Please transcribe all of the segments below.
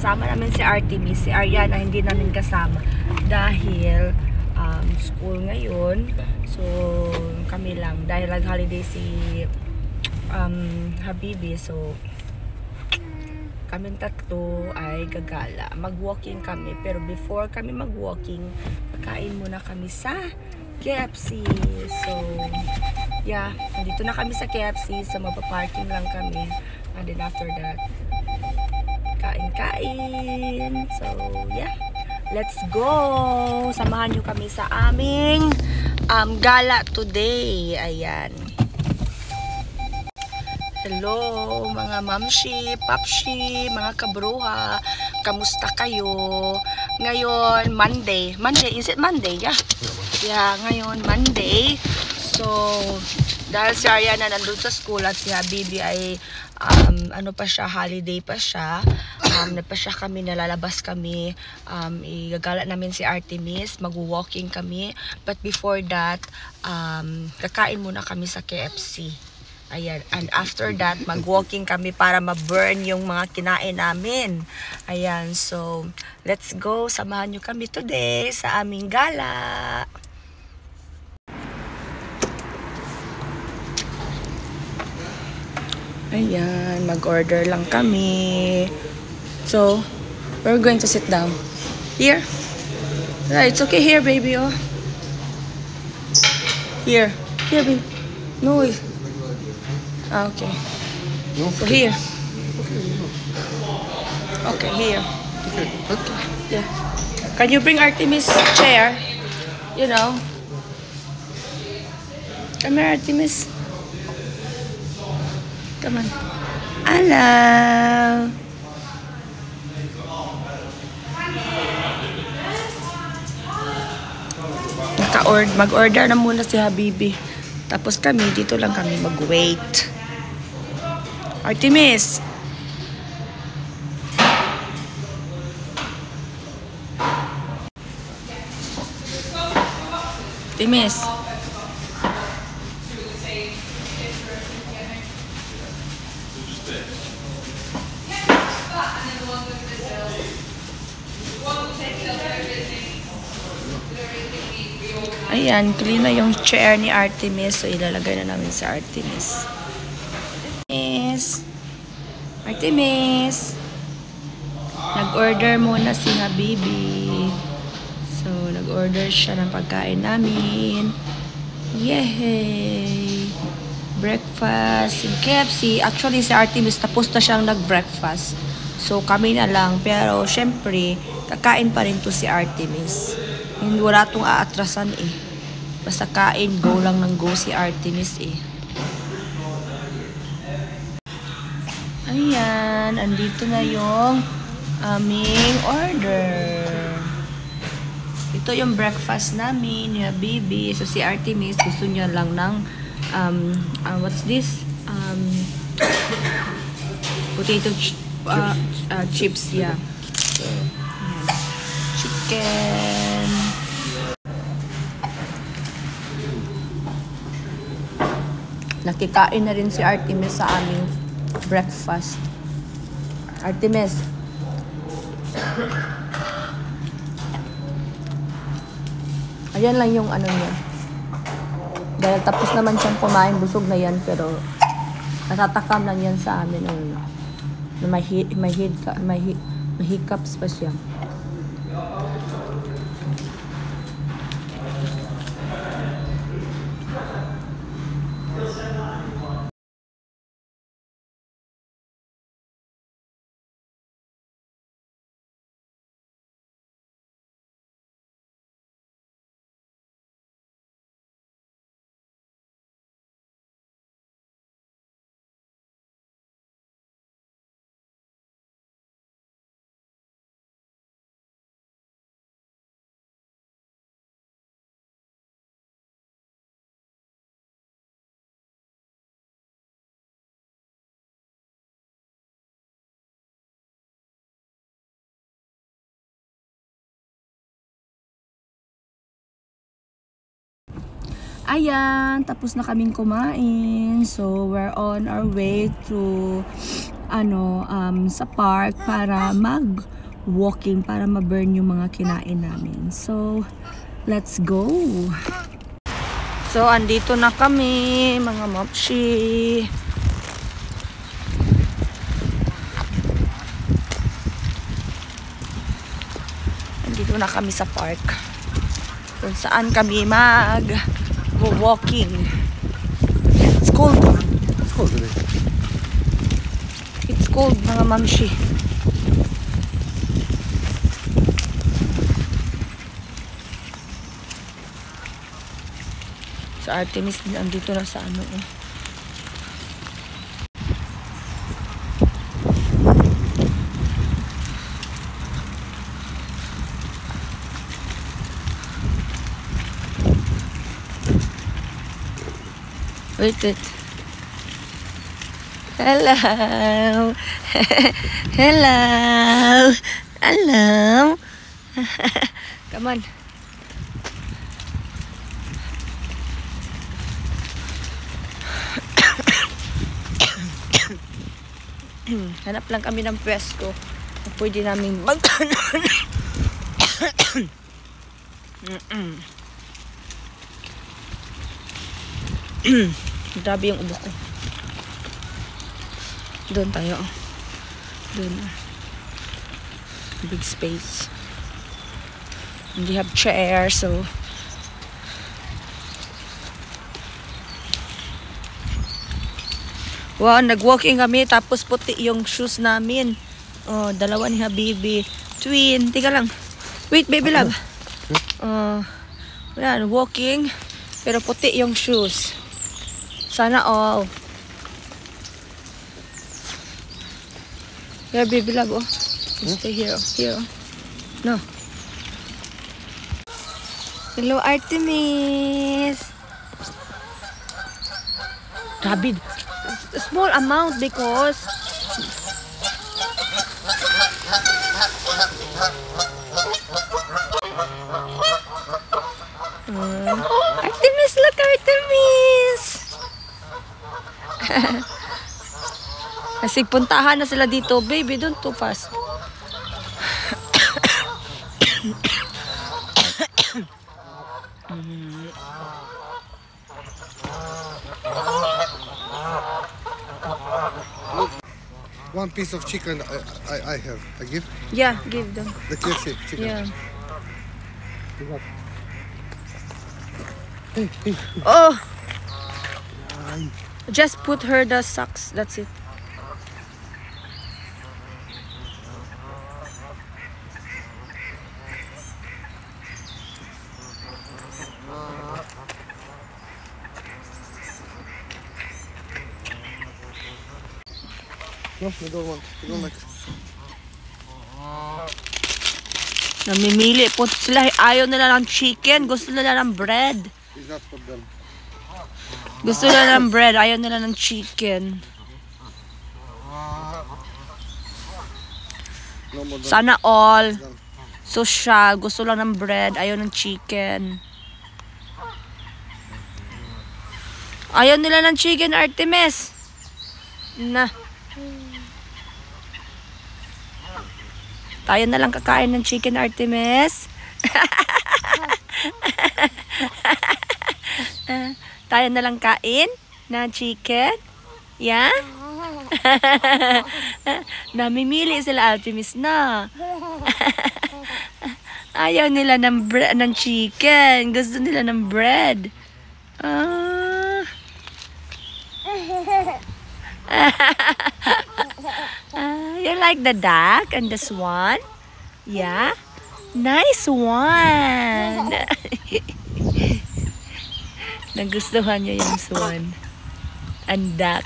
kasama namin si Artemis, si Ariana hindi namin kasama dahil school ngayon. So kami lang dahil holiday si Habibi. So kaming tatlo ay gagala. Mag-walking kami. Pero before kami mag-walking, pagkain muna kami sa KFC. So, yeah. Nandito na kami sa KFC. So, magpa-parking lang kami. And then after that, kain-kain. So, yeah. Let's go! Samahan nyo kami sa aming gala today. Ayan. Hello mga mamshi, papshi, mga kabruha. Kamusta kayo? Ngayon, Monday. Monday, is it Monday? Yeah. Yeah, ngayon, Monday. So, dahil si Ariana nandun sa school at si Habibi ay, ano pa siya, holiday pa siya. Kami, nalalabas kami. Igagala namin si Artemis. Mag-walking kami. But before that, kakain muna kami sa KFC. Ayan. And after that, mag-walking kami para ma-burn yung mga kinain namin. Ayan. So, let's go. Samahan nyo kami today sa aming gala. Ayan. Mag-order lang kami. So, we're going to sit down. Here. Right. It's okay here, baby. Oh. Here. Here, baby. No. Okay. So here. Okay, here. Okay. Yeah. Can you bring Artemis chair? You know. Come here, Artemis. Come on. Hello. Mag-order na muna si Habibi. Tapos kami, dito lang kami mag-wait. Artemis! Artemis! Ayan, clean na yung chair ni Artemis. So, ilalagay na namin sa Artemis. Artemis! Nag-order muna si Habibi. So, nag-order siya ng pagkain namin. Yay! Breakfast in KFC. Actually, si Artemis tapos na siyang nag-breakfast. So, kami na lang. Pero, syempre, kakain pa rin to si Artemis. Wala tong aatrasan eh. Basta kain, go lang ng go si Artemis eh. Ayan, andito na yung aming order. Ito yung breakfast namin, ni Habibi. So si Artemis, gusto niya lang ng, what's this? Potato chips, yeah. So, chicken. Nakikain na rin si Artemis sa aming breakfast. Artemis. Ayan lang yung ano niya. Dahil tapos naman siyang kumain, busog na yan, pero natatakam lang yan sa amin. Na may hiccups pa siya. Ayan, tapos na kaming kumain. So, we're on our way to sa park para walking para ma-burn yung mga kinain namin. So, let's go! So, andito na kami, mga mopshi. Andito na kami sa park. Kung saan kami mag-walking. It's cold. It's cold today. It's cold, mga mamshi. Sa Artemis, andito na sa ano eh. Wait. Hello. Hello. Hello. Come on. Hanap lang kami ng pwesto na pwede namin Grabe yung ubo ko. Doon tayo. Doon. Big space. And we have chair, so wow, nag-walking kami tapos puti yung shoes namin. Oh, dalawa ni Habibi. Twin. Tika lang. Wait, baby love. Yan, walking. Pero puti yung shoes. Sana all. Here, baby love. Oh. Stay here. Here. No. Hello, Artemis. Rabid. A small amount because Artemis, look, Artemis. Kasi puntahan na sila dito, baby, don't too fast. One piece of chicken I have. I give? Yeah, give them. The KFC chicken. Yeah. Hey. Oh, just put her the socks. That's it. No, I don't want. I don't like. Namimili po sila. Ayaw nila ng chicken. Gusto nila ng bread. It's not for them. Gusto nila ng bread. Ayaw nila ng chicken. No more than Sana all. them. Social. Gusto lang ng bread. Ayaw ng chicken. Ayaw nila ng chicken, Artemis. Na. Tayo na lang kakain ng chicken, Artemis. Tayo na lang kain ng chicken. Yeah? Namimili sila, Artemis, na. Ayaw nila ng chicken. Gusto nila ng bread. You like the duck and the swan? Yeah? Nice one! Nagustuhan niya yung swan and duck.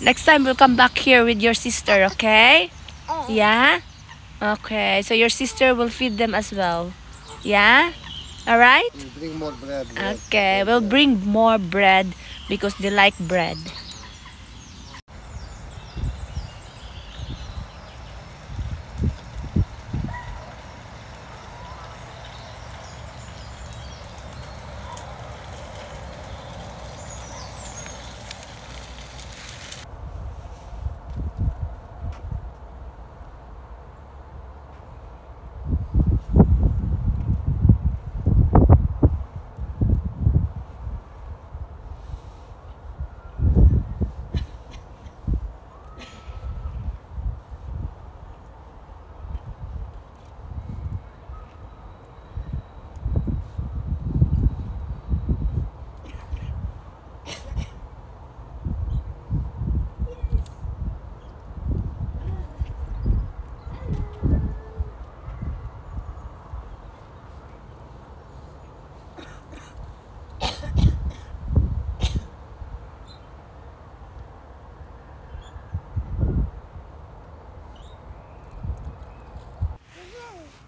Next time we'll come back here with your sister, okay? Yeah? Okay, so your sister will feed them as well. Yeah? Alright? Bring more bread. Okay, we'll bring more bread because they like bread.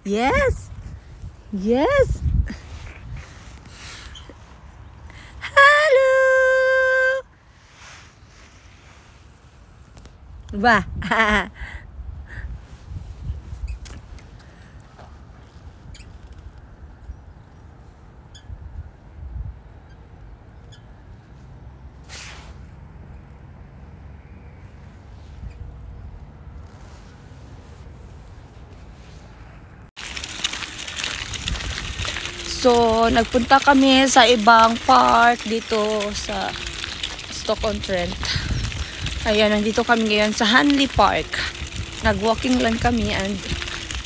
Yes. Yes. Hello. Ba. So, nagpunta kami sa ibang park dito sa Stoke-on-Trent. Ayan, nandito kami ngayon sa Hanley Park. Nag-walking lang kami and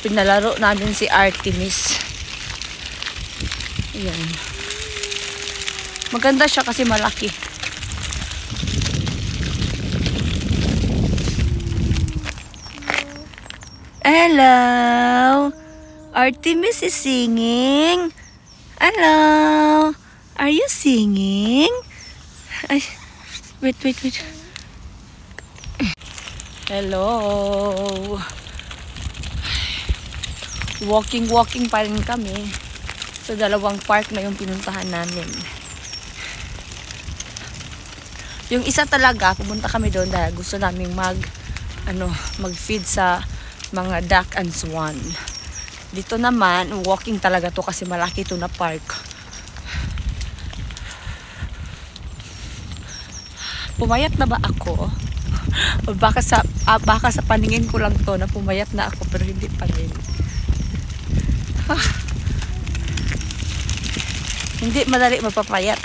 pinalaro namin si Artemis. Ayan. Maganda siya kasi malaki. Hello! Artemis is singing. Hello! Are you singing? Ay, wait. Hello! Walking pa rin kami. So, dalawang park na yung pinuntahan namin. Yung isa talaga, pumunta kami doon dahil gusto naming mag-feed sa mga duck and swan. Dito naman, walking talaga to kasi malaki to na park. Pumayat na ba ako? O baka sa paningin ko lang to na pumayat na ako pero hindi pa rin. Hindi madali mapapayat.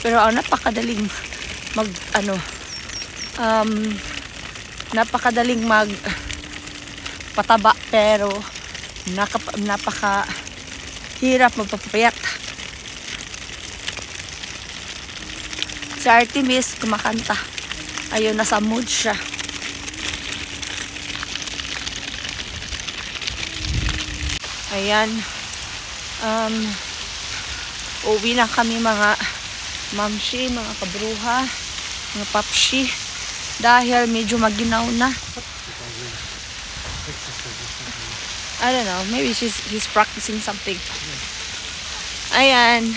Pero napakadaling napakadaling pataba pero napaka hirap magpapayat. Si Artemis kumakanta. Ayun, nasa mood siya. Ayan. Uwi na kami mga mamshi, mga kabruha, mga papshi. Dahil medyo maginaw na. I don't know. Maybe he's practicing something. Ayan.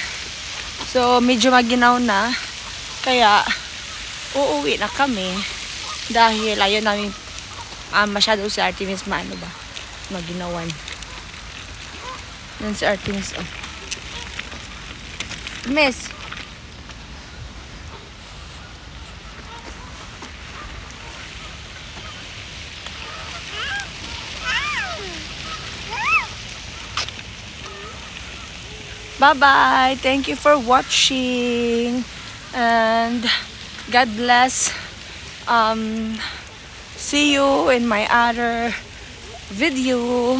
So, medyo maginaw na. Kaya, uuwi na kami. Dahil ayaw namin masyado si Artemis maginawan. Yan si Artemis. Oh. Miss. Bye-bye. Thank you for watching. And God bless. See you in my other video.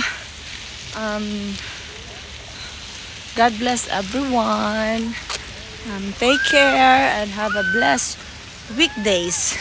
God bless everyone. Take care and have a blessed weekdays.